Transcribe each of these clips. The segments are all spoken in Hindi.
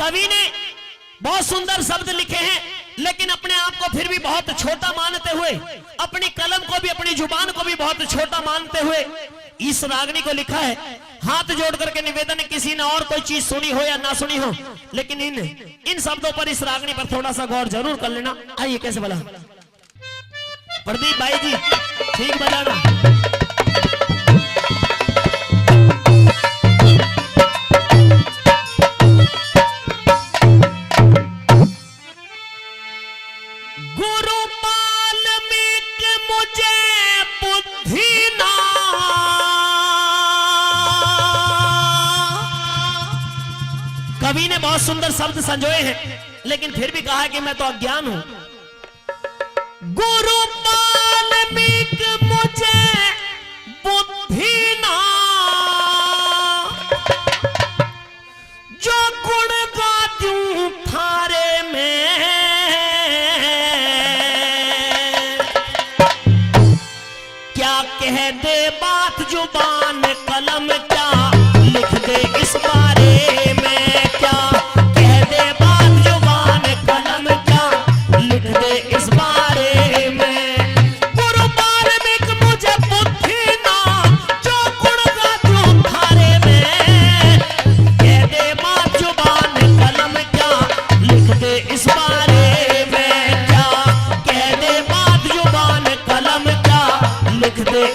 कवि ने बहुत सुंदर शब्द लिखे हैं, लेकिन अपने आप को फिर भी बहुत छोटा मानते हुए, अपनी कलम को भी, अपनी जुबान को भी बहुत छोटा मानते हुए इस रागनी को लिखा है। हाथ जोड़ करके निवेदन है, किसी ने और कोई चीज सुनी हो या ना सुनी हो, लेकिन इन शब्दों पर, इस रागनी पर थोड़ा सा गौर जरूर कर लेना। आइए कैसे बोला प्रदीप भाई जी, ठीक बजाना। कवि ने बहुत सुंदर शब्द संजोए हैं, लेकिन फिर भी कहा है कि मैं तो अज्ञान हूं। गुरु वाल्मीकि मुझे बुद्धि ना, जो गुण गाऊं थारे में, क्या कह दे बात जुबान कलम, क्या लिख दे इस बारे में,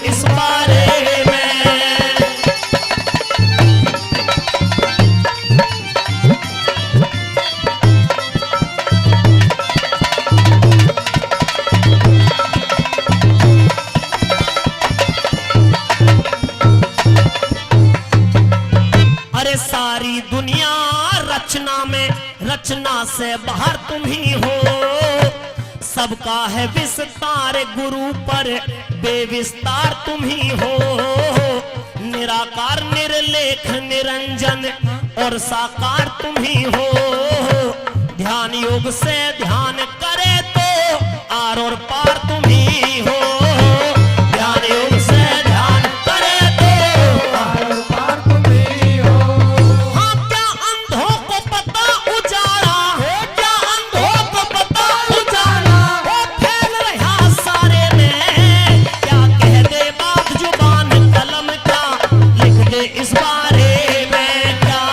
इस बारे में। अरे सारी दुनिया रचना में, रचना से बाहर तुम ही हो, सबका है विस्तार गुरु पर बेविस्तार तुम ही हो, निराकार निर्लेख निरंजन और साकार तुम ही हो, ध्यान योग से ध्यान करे तो आर और पार तुम ही हो, ध्यान योग से ध्यान करे तो आर और पार तुम ही हो। हाँ, क्या अंधों को पता उजाला है, क्या अंधों को पता उजाला है, फैल रहा सारे में, क्या कह दे बात जुबान कलम, क्या लिख दे इस बारे में, क्या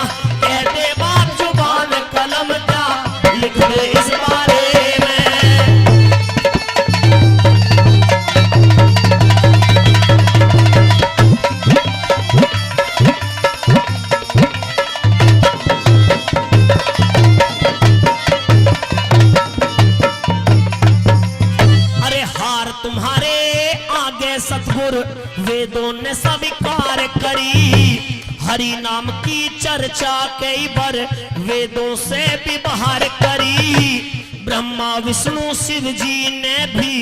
कह दे बात जुबान कलम, क्या लिख दे इस बारे में। अरे हार तुम्हारे आगे सतगुरु वेदों ने स्वीकार करी, हरि नाम की चर्चा कई बार वेदों से भी बाहर करी, ब्रह्मा विष्णु शिव जी ने भी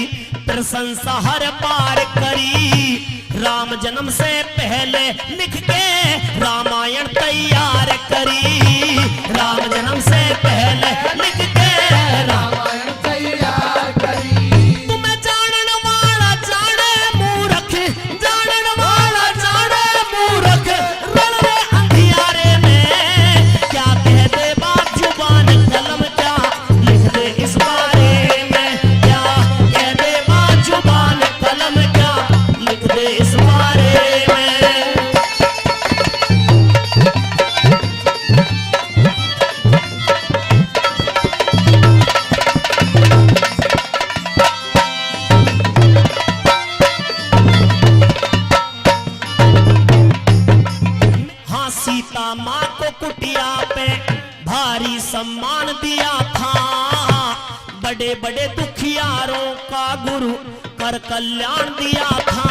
प्रशंसा हर पार करी, राम जन्म से पहले लिख के रामायण तैयार करी, राम जन्म से पहले लिख के रामायण तैयार करी। तुम्हें जानन वाला जाने मूर्ख, जानन वाला जाने मूर्ख, रण रे अंधियारे में, क्या कह दे बात जुबान कलम, क्या लिख दे इस बारे में, क्या कह दे बात जुबान कलम, क्या लिख दे इस बारे में। हाँ, सीता माँ को कुटिया पे भारी सम्मान दिया था, बड़े बड़े दुखियारों का गुरु कर कल्याण दिया था,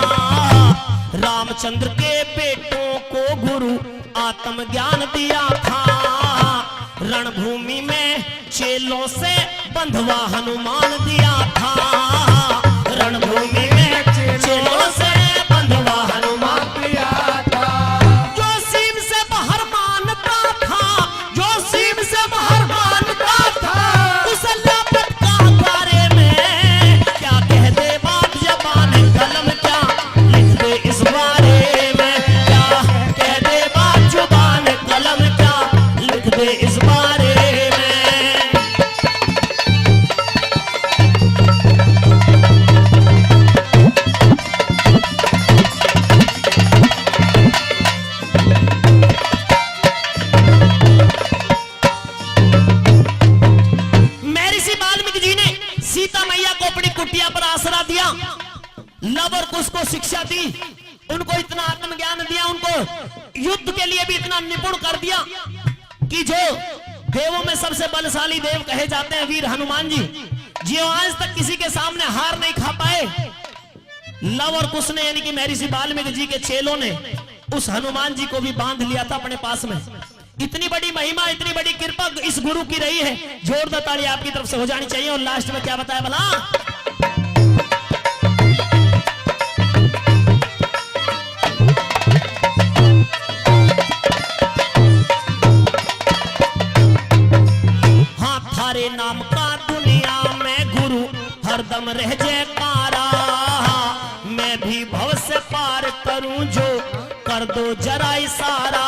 रामचंद्र के बेटों को गुरु आत्म ज्ञान दिया था, रणभूमि में चेलों से बंधवा हनुमान दिया था, रणभूमि में चेलों से बंधवा हनुमान दिया था, जो सीम से बाहर मानता था, जो सीम से बाहर मानता था, उस लापत का बारे में, क्या कह दे बात जबान कलम, क्या लिख दे इस बारे में, क्या कह दे बात जुबान कलम, क्या लिख दे इस बारे में। लव और कुश को शिक्षा दी, उनको इतना आत्मज्ञान दिया, उनको युद्ध के लिए भी इतना निपुण कर दिया कि जो देवों में सबसे बलशाली देव कहे जाते हैं वीर हनुमान जी, जो आज तक किसी के सामने हार नहीं खा पाए। लव और कुश ने यानी कि महर्षि वाल्मीकि जी के चेलों ने उस हनुमान जी को भी बांध लिया था अपने पास में। इतनी बड़ी महिमा, इतनी बड़ी कृपा इस गुरु की रही है, जोरदार ताली आपकी तरफ से हो जानी चाहिए। और लास्ट में क्या बताया भला, हाँ थारे नाम का दुनिया में गुरु हरदम रह जयकारा, मैं भी भव से पार करूं जो कर दो जरा इशारा,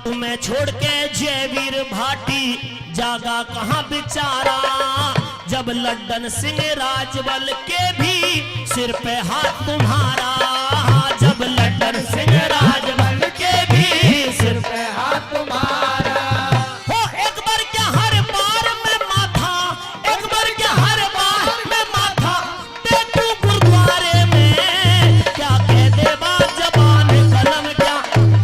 तुम्हें छोड़ के जय वीर भाटी जागा कहां बेचारा, जब लड्डन सिंह राजबल के भी सिर पे हाथ तुम्हारा, जब लड्डन सिंह राजबल के भी सिर पे हाथ तुम्हारा, हो एक बार क्या हर बार में माथा, एक बार क्या हर बार में माथा दे तू गुरुद्वारे में, क्या कह दे बात जबान कलम क्या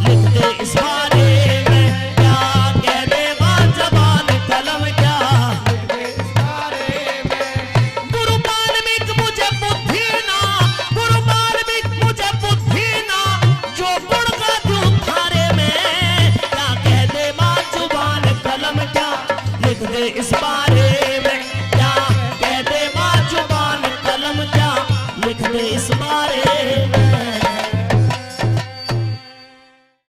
लिख दे इस बारे में, क्या कह दे बात जबान कलम क्या लिख दे इस बारे में, गुरु वाल्मीकि मुझे बुद्धि ना, गुरु वाल्मीकि मुझे बुद्धि ना, जो गुण का दूं थारे में, क्या कह दे बात जुबान कलम क्या लिख दे इस बारे में, क्या कह दे बात जुबान कलम क्या लिख दे इस बारे